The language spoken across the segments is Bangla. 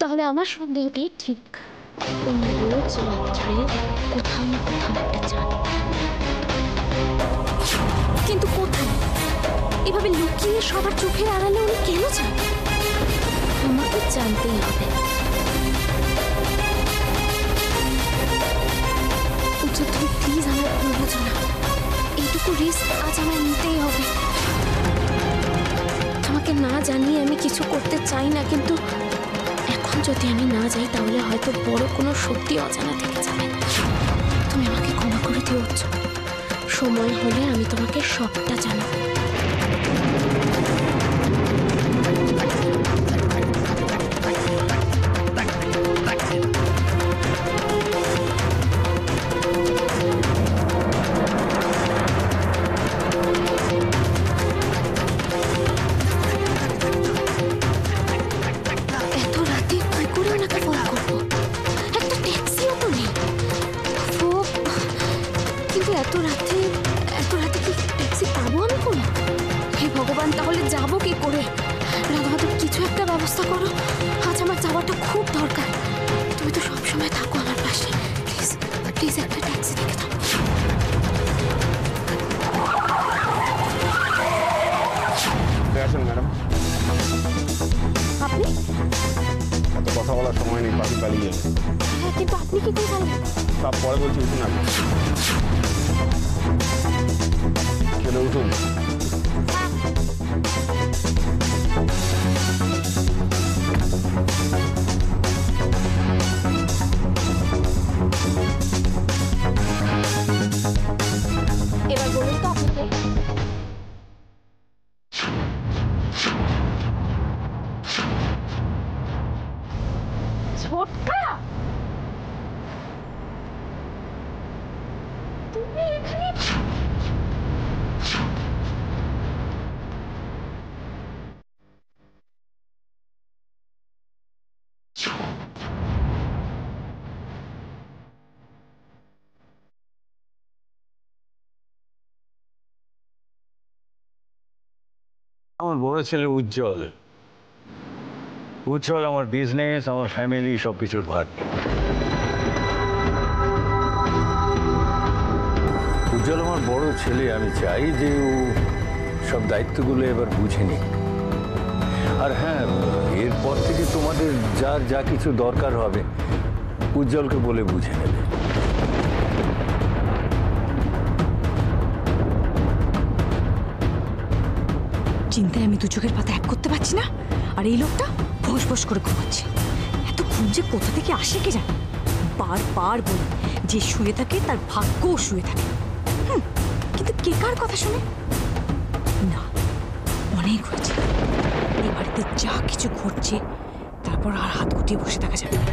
তাহলে আমার সন্দেহটি ঠিক। উনি রোজ রাত্রে কোথাও না কোথাও একটা যান, কিন্তু কোথায়? এভাবে লুকিয়ে সবার চোখের আড়ালে উনি কেন যান? আমাকে জানতেই হবে। উজ্জ্বল, তুমি প্লিজ আমার ভুল বোঝো না। এইটুকু রিস্ক আজ আমার নিতেই হবে। তোমাকে না জানিয়ে আমি কিছু করতে চাই না, কিন্তু এখন যদি আমি না যাই তাহলে হয়তো বড় কোনো সত্যি অজানা থেকে যাবে। তুমি আমাকে ক্ষমা করে দিও উজ্জ্বল। সময় হলে আমি তোমাকে সবটা জানাবো। ভগবান, তাহলে যাবো কি করে? রাধা, তুমি কিছু একটা ব্যবস্থা করো। আজ আমার যাওয়াটা খুব দরকার। তুমি তো সবসময় থাকো আমার পাশে। প্লিজ প্লিজ একটা ট্যাক্সি দেখে দাও। আসুন ম্যাডাম। আপনি? এত কথা বলার সময় নেই, পাখি পালিয়ে। হ্যাঁ, কিন্তু আপনি কি করে জানলেন? সব পরে বলছি, উঠুন আগে। চলে উঠুন। এবার বলুন তো আপনি কে? ছোটকা, তুমি এখানে? আমার বড় ছেলে উজ্জ্বল। উজ্জ্বল আমার বিজনেস, আমার ফ্যামিলি, সব কিছুর ভার। উজ্জ্বল আমার বড় ছেলে, আমি চাই যে ও সব দায়িত্বগুলো এবার বুঝে নিক। আর হ্যাঁ, এরপর থেকে তোমাদের যার যা কিছু দরকার হবে উজ্জ্বলকে বলে বুঝে নেবে। চিন্তায় আমি দু চোখের পাতা এক করতে পারছি না, আর এই লোকটা ফোঁস ফোঁস করে ঘুমাচ্ছে। এত ঘুম যে কোথা থেকে আসে কে জানে। বারবার বলি যে শুয়ে থাকে তার ভাগ্যও শুয়ে থাকে। কিন্তু কে কার কথা শুনে? না, অনেক হয়েছে। এই বাড়িতে যা কিছু ঘটছে তারপর আর হাত গুটিয়ে বসে থাকা যাবে না।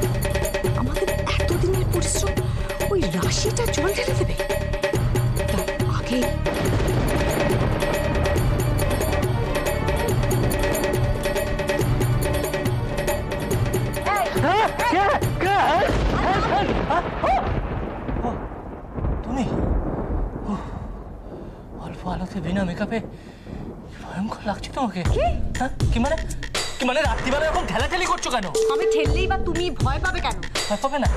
আমাদের এতদিনের পরিশ্রম ওই রাশিটা জল ঢেলে দেবে? তার আগে তুমি অল্প আলোতে বিনা মেকআপে ভয়ঙ্কর লাগছে তোমাকে। কি মানে? কি মানে রাত্রিবেলা এরকম ঠেলাঠেলি করছো কেন? আমি ঠেললেই বা তুমি ভয় পাবে কেন? ভয় পাবে না?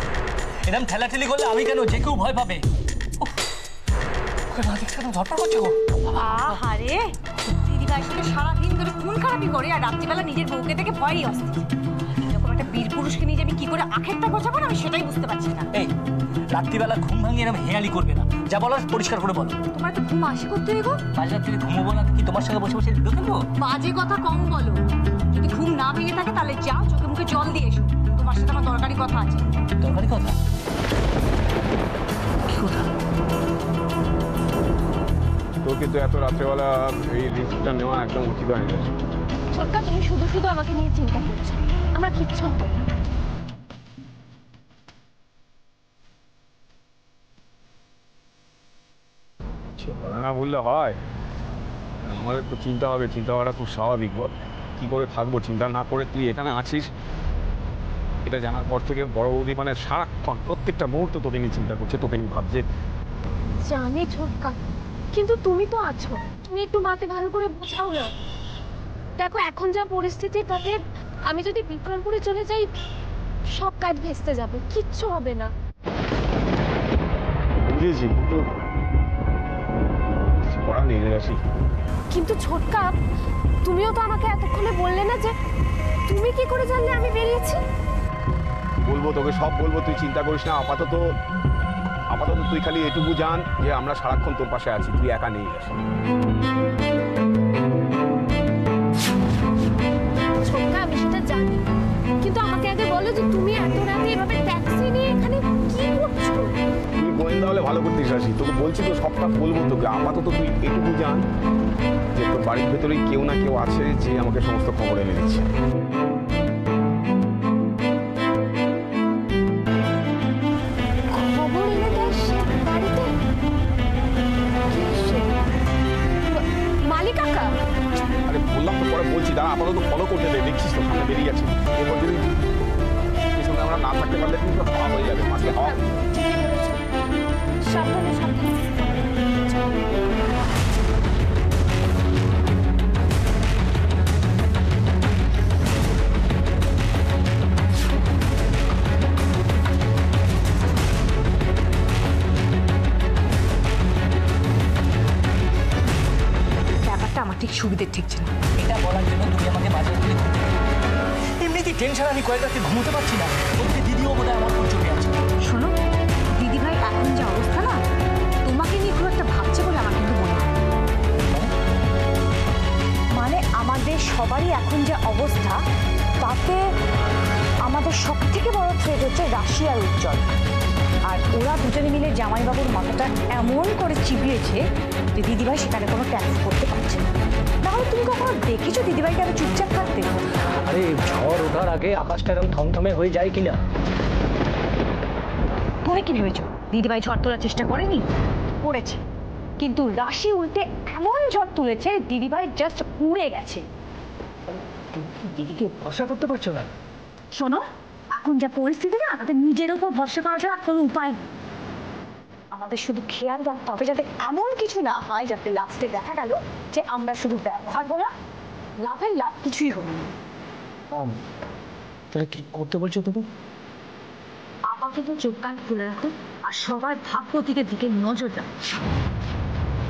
এরকম ঠেলাঠেলি করলে আমি কেন, যে কেউ ভয় পাবে। না দেখতে তো ধরপড় করছে গো। আহারে, দিদিভাই শুধু সারাদিন ধরে খুন খারাপি করে আর রাত্রিবেলা নিজের বউকে থেকে ভয়ই অস্থির। এরকম একটা বীর পুরুষকে নিয়ে যে আমি কি করে আখেরটা গোছাবো না, আমি সেটাই বুঝতে পারছি না। এই রাত্রিবেলা ঘুম ভাঙিয়ে এরকম হেয়ালি করবে না। যা বলার পরিষ্কার করে বলো। তোমার তো ঘুম আসে করতে গো? মাঝ রাত্রে ঘুমোবো না কি তোমার সঙ্গে বসে বসে লুডো খেলবো? বাজে কথা কম বলো। যদি ঘুম না ভেঙে থাকে তাহলে যাও চোখে মুখে জল দিয়ে এসো। তোমার সাথে আমার দরকারি কথা আছে। দরকারি কথা? কি কথা? তোর কিন্তু এত রাত্রেবেলা এই রিস্কটা নেওয়া একদম উচিত হয়ে গেছে। ছোটকা, তুমি শুধু শুধু আমাকে নিয়ে চিন্তা করছো। আমরা কিচ্ছু হবে না। না বললে হয়? আমাদের তো চিন্তা হবে, চিন্তা করা খুব স্বাভাবিক। বল কি করে থাকবো চিন্তা না করে? তুই এখানে আছিস, এটা জানার পর থেকে বড় বৌদি মানে সারাক্ষণ প্রত্যেকটা মুহূর্ত তোকে নিয়ে চিন্তা করছে, তোকে নিয়ে ভাবছে। জানি ছোটকা, কিন্তু তুমি তো আছো। তুমি একটু মাকে ভালো করে বোঝাও না। দেখো এখন যা পরিস্থিতি, তাতে আমি যদি বিক্রমপুরে চলে যাই সব কাজ ভেস্তে যাবে, কিচ্ছু হবে না। বুঝেছি, কিন্তু কিছু করার নেই রাশি। কিন্তু ছোটকা, তুমিও তো আমাকে এতক্ষণে বললে না যে তুমি কি করে জানলে আমি বেরিয়েছি? বলবো তোকে, সব বলবো, তুই চিন্তা করিস না। আপাতত তুই খালি এটুকু জান যে আমরা সারাক্ষণ তোর পাশে আছি, তুই একা নেই রাশি। ছোটকা, আমি সেটা জানি, কিন্তু আমাকে আগে বলো যে তুমি এত রাতে এভাবে ট্যাক্সি নিয়ে এখানে কি করছো? তুই গোয়েন্দা হলে ভালো করতিস রাশি, তোকে বলছি তো সবটা বলবো তোকে। আপাতত তুই এটুকু জান যে তোর বাড়ির ভেতরেই কেউ না কেউ আছে যে আমাকে সমস্ত খবর এনে দিচ্ছে। খবর এনে দেয় সে বাড়িতে? মালিক কাকা? আরে বললাম তো, পরে বলছি, দাঁড়া, আপাতত ফলো করতে দে, দেখছিস তো সামনে বেরিয়ে যাচ্ছে। এরপর যদি পিছনে আমরা না থাকতে পারলে কিন্তু হাওয়া হয়ে যাবে, মাঝে হাওয়া। ঠিকই বলেছো। সাবধানে সাবধানে। ব্যাপারটা আমার ঠিক সুবিধের ঠেকছে না। এটা বলার জন্য তুমি আমাকে বাজার থেকে ঘুরতে গেলে। এমনিতেই টেনশন, আমি কয়েক রাতে ঘুমোতে পারছি না। ওদিকে দিদিও বোধহয় আমার উপর চলে আছে। শোনো, দিদিভাই এখন যে অবস্থা না, তোমাকে নিয়ে খুব একটা ভাবছে বলে আমার কিন্তু মনে হয়। মানে আমাদের সবারই এখন যে অবস্থা, তাতে আমাদের সব থেকে বড় থ্রেট হচ্ছে রাশি আর উজ্জ্বল। আর ওরা দুজনে মিলে জামাইবাবুর মাথাটা এমন করে চিবিয়েছে যে দিদিভাই সেখানে কোনো ট্যাক্স করতে পারছে না। তাহলে তুমি কখনো দেখেছো দিদিভাইকে আমি চুপচাপ থাকতে? আরে ঝড় ওঠার আগে আকাশটা এরকম থমথমে হয়ে যায় কিনা? তুমি কি ভেবেছো দিদিভাই ঝড় তোলার চেষ্টা করেনি? করেছে, কিন্তু রাশি উল্টে এমন ঝড় তুলেছে দিদিভাই জাস্ট উড়ে গেছে। দিদিকে ভরসা করতে পারছো না? শোনো, এখন যা পরিস্থিতি না, আমাদের নিজের উপর ভরসা করা ছাড়া কোনো উপায় নেই। আমাদের শুধু খেয়াল রাখতে হবে যাতে এমন কিছু না হয় যাতে লাস্টে দেখা গেল যে আমরা শুধু ব্যবহার করা, লাভের লাভ কিছুই হলো না। তাহলে কি করতে বলছো তুমি? আপাতত চোখ কান খুলে রাখো আর সবার ভাগ্যদিকের দিকে নজর দাও।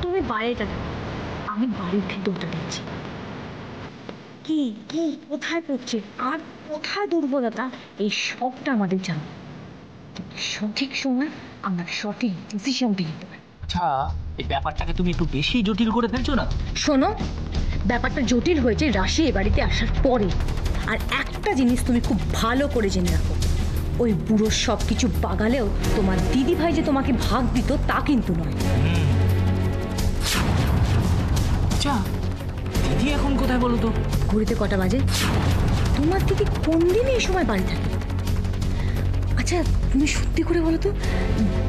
তুমি বাইরেটা দেখো, আমি বাড়ির ভেতরটা দেখছি। কি কি কোথায় পড়ছে আর কোথায় দুর্বলতা, এই সবটা আমাদের জানা। সঠিক সময় আমরা সঠিক ডিসিশন নিতে পারি। আচ্ছা, এই ব্যাপারটাকে তুমি একটু বেশি জটিল করে ফেলছো না? শোনো, ব্যাপারটা জটিল হয়েছে রাশি এ বাড়িতে আসার পরে। আর একটা জিনিস তুমি খুব ভালো করে জেনে রাখো, ওই বুড়োর সব কিছু বাগালেও তোমার দিদিভাই যে তোমাকে ভাগ দিত তা কিন্তু নয়। আচ্ছা, দিদি এখন কোথায় বলো তো? ঘড়িতে কটা বাজে? তোমার দিদি কোন দিন এই সময় বাড়ি থাকে? আচ্ছা তুমি সত্যি করে বলো তো,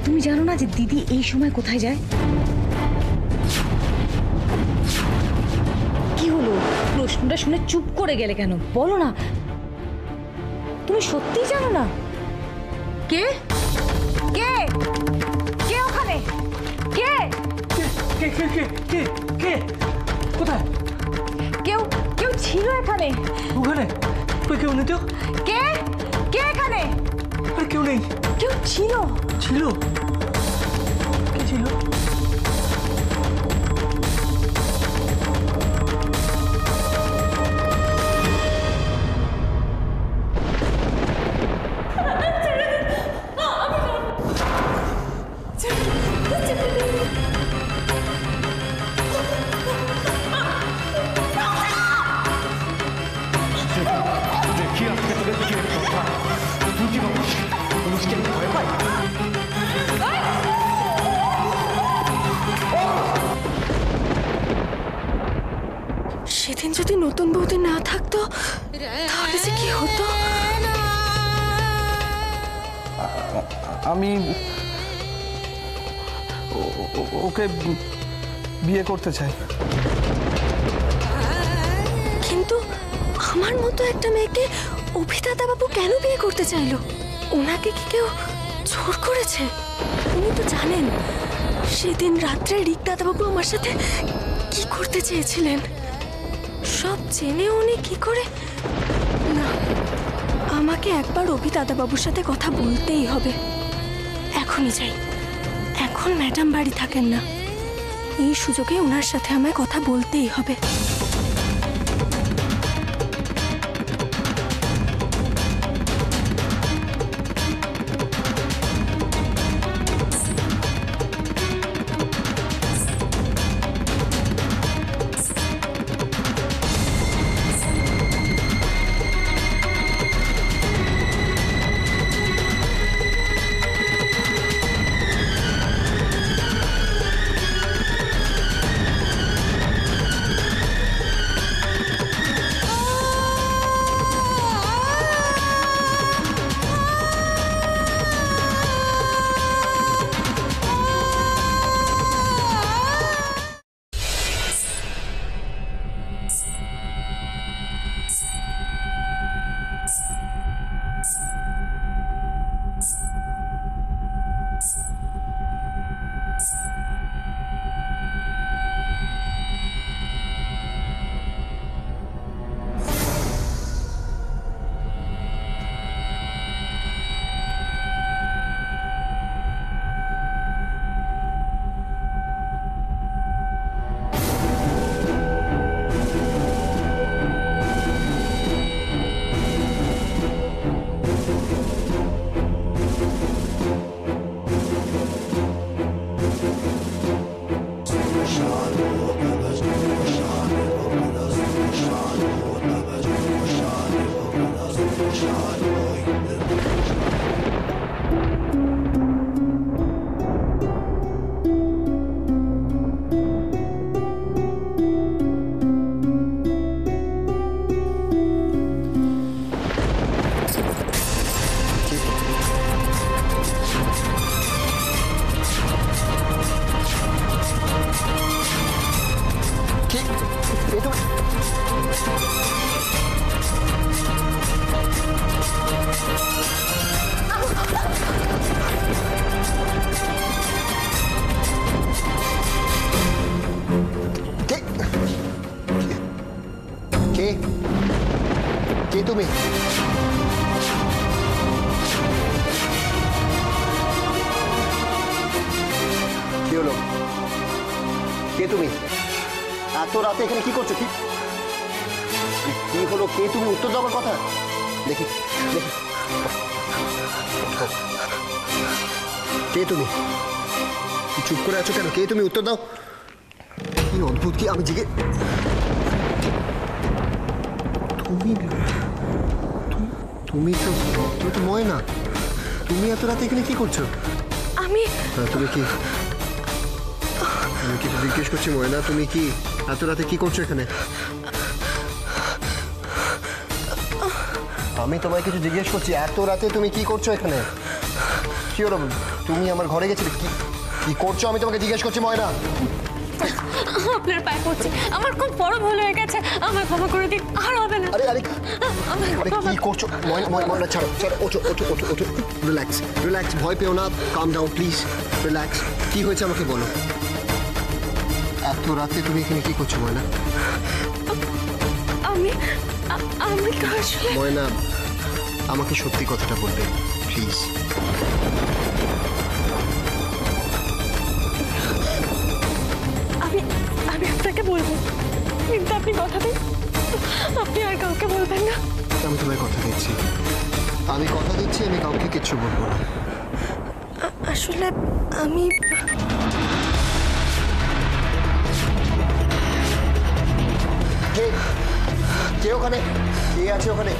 তুমি জানো না যে দিদি এই সময় কোথায় যায়? কি হলো, প্রশ্নটা শুনে চুপ করে গেলে কেন? বলো না, তুমি সত্যিই জানো না? কে কে কে ওখানে? কে কে কে কে কে কে কোথায়? কেউ কেউ ছিল এখানে? ওখানে কই কেউ নেই তো? কে কে এখানে? আর কেউ নেই। কেউ ছিল? ছিল? কে ছিল? সেদিন যদি নতুন বৌদি না থাকতো তাহলে যে কি হতো? আমি ওকে বিয়ে করতে চাই। কিন্তু আমার মতো একটা মেয়েকে অভিদাতা বাবু কেন বিয়ে করতে চাইলো? ওনাকে কি কেউ জোর করেছে? উনি তো জানেন সেদিন রাত্রে রিক্তাতা বাবু আমার সাথে কি করতে চেয়েছিলেন। সব জেনে উনি কি করে? না, আমি আমাকে একবার অভি দাদাবাবুর সাথে কথা বলতেই হবে। এখনই যাই। এখন ম্যাডাম বাড়ি থাকেন না, এই সুযোগে ওনার সাথে আমায় কথা বলতেই হবে। কে তুমি? কি হলো? কে তুমি? এত রাতে এখানে কি করছো? কি হলো? কে তুমি? উত্তর দেওয়ার কথা। দেখি দেখি কে তুমি? চুপ করে আছো কেন? কে তুমি? উত্তর দাও। কি অদ্ভুত! কি আমি জিজ্ঞেস তুমি তো ময়না। তুমি এত রাতে এখানে কি করছো? আমি তুমি কি জিজ্ঞেস করছি ময়না, তুমি কি এত রাতে কি করছো এখানে? আমি তোমায় কিছু জিজ্ঞেস করছি, এত রাতে তুমি কি করছো এখানে? কি হলো? তুমি আমার ঘরে গেছিলে? কি করছো আমি তোমাকে জিজ্ঞেস করছি ময়না। আপনার পায়ে পড়ছি, আমার খুব বড় ভুল হয়ে গেছে, আমার ক্ষমা করে দিন, আর হবে না। আরে কি করছো ময়না? ছাড়ো ছাড়ো, ওঠো ওঠো ওঠো ওঠো, রিল্যাক্স রিল্যাক্স, ভয় পেও না, কাম ডাউন প্লিজ, রিল্যাক্স। কি হয়েছে আমাকে বলো। এত রাতে তুমি এখানে কি করছো ময়না? আমি তো আসলে ময়না, আমাকে সত্যি কথাটা বলবে প্লিজ। আমি আপনাকে বলবো, কিন্তু আপনি কথা দিন, আপনি আর কাউকে বলবেন না। আমি তোমায় কথা দিচ্ছি, আমি কাউকে কিচ্ছু বলবো না। আসলে আমি কে ওখানে? কে আছে ওখানে?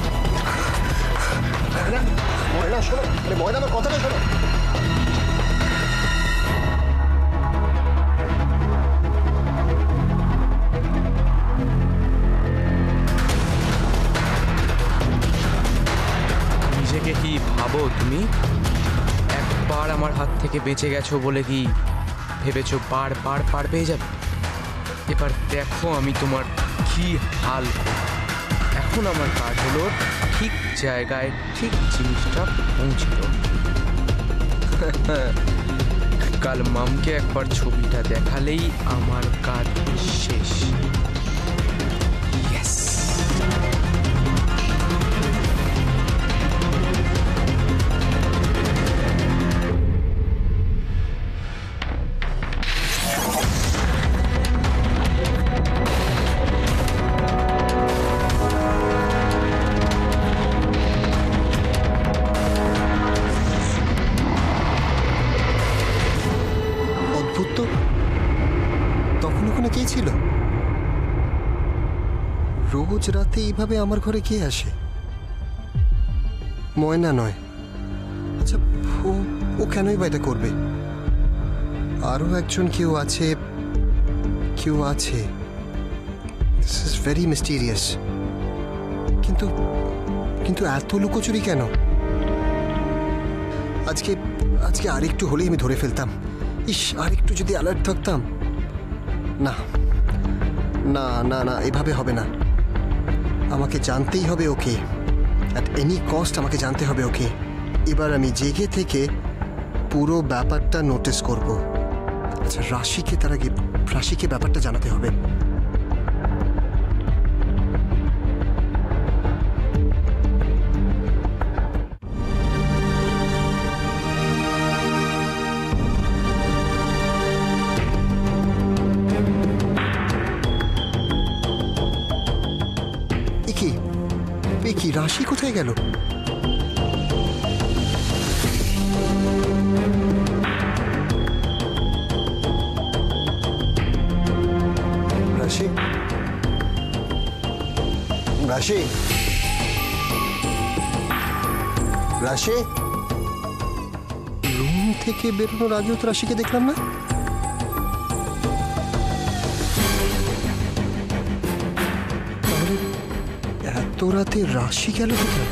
ময়না শোনো, ময়না আমার কথাটা শোনো। নিজেকে কি ভাবো তুমি? একবার আমার হাত থেকে বেঁচে গেছো বলে কি ভেবেছো বারবার পার পেয়ে যাবে? এবার দেখো আমি তোমার কি হাল করি। এখন আমার কাজ হলো ঠিক জায়গায় ঠিক জিনিসটা পৌঁছে দেব। কাল মামকে একবার ছবিটা দেখালেই আমার কাজ শেষ। ওখানে কে ছিল? রোজ রাতে এইভাবে আমার ঘরে কে আসে? ময়না নয়। আচ্ছা, ও কেনই বা এটা করবে? আরো একজন কেউ আছে। This is very mysterious. কিন্তু এত লুকোচুরি কেন? আজকে আরেকটু হলেই আমি ধরে ফেলতাম। ইস, আরেকটু যদি অ্যালার্ট থাকতাম। না না না না, এভাবে হবে না। আমাকে জানতেই হবে ওকে। অ্যাট এনি কস্ট আমাকে জানতে হবে ওকে। এবার আমি জেগে থেকে পুরো ব্যাপারটা নোটিস করব। আচ্ছা, রাশিকে ব্যাপারটা জানাতে হবে। কি রাশি কোথায় গেল? রাশি, রাশি, রাশি, রুম থেকে বেরোনোর আগেও তো রাশিকে দেখলাম না। এত রাতে রাশি গেল কোথায়?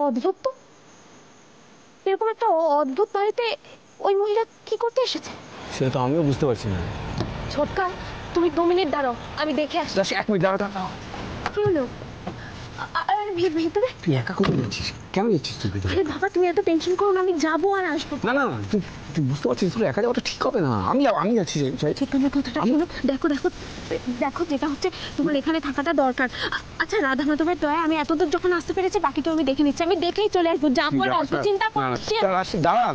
অদ্ভুত তো, এরকম একটা অদ্ভুত বাড়িতে ওই মহিলা কি করতে এসেছে? সেটা তো আমিও বুঝতে পারছি না। ছোটকা, তুমি 2 মিনিট দাঁড়াও, আমি দেখে আসছি। 1 মিনিট দাঁড়াও। কি হলো? আরে ভিতরে তুই একা কোথায় যাচ্ছিস? কেন যাচ্ছিস তুই ভিতরে? আরে বাবা, তুমি এত টেনশন করো না, আমি যাবো আর আসবো। না না, তুই বুঝতে পারছিস তোর একা যাওয়াটা ঠিক হবে না। আমি যাচ্ছি। সেখানে কথাটা শোনো, দেখো যেটা হচ্ছে তোমার এখানে থাকাটা দরকার। আচ্ছা, রাধা মাধবের দয়া আমি এতদূর যখন আসতে পেরেছি, বাকিটা আমি দেখে নিচ্ছি। আমি দেখেই চলে আসবো, যাবো আর আসবো, চিন্তা করছি। দাঁড়া।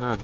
হ্যাঁ,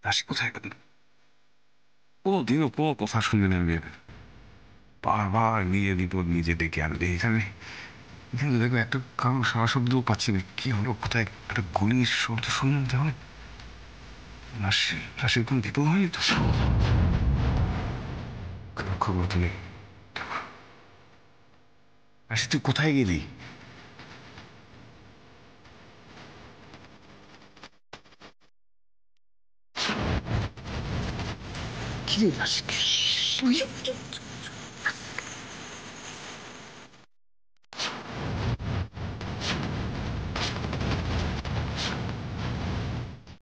রাশি কোথায়? কোনোদিনও কোনো কথা শুনে নেন মেয়েদের, বারবার নিজে ডেকে আনবে। এখানে দেখো একটা কারণ সারা শব্দও পাচ্ছি না। কি হলো? কোথায় একটা গুলির শব্দ শুনতে হয়? রাশির কোনো বিপদ হয়নি তো? খবর তো নেই। রাশি, তুই কোথায় গেলি? কি রে রাশি? তুই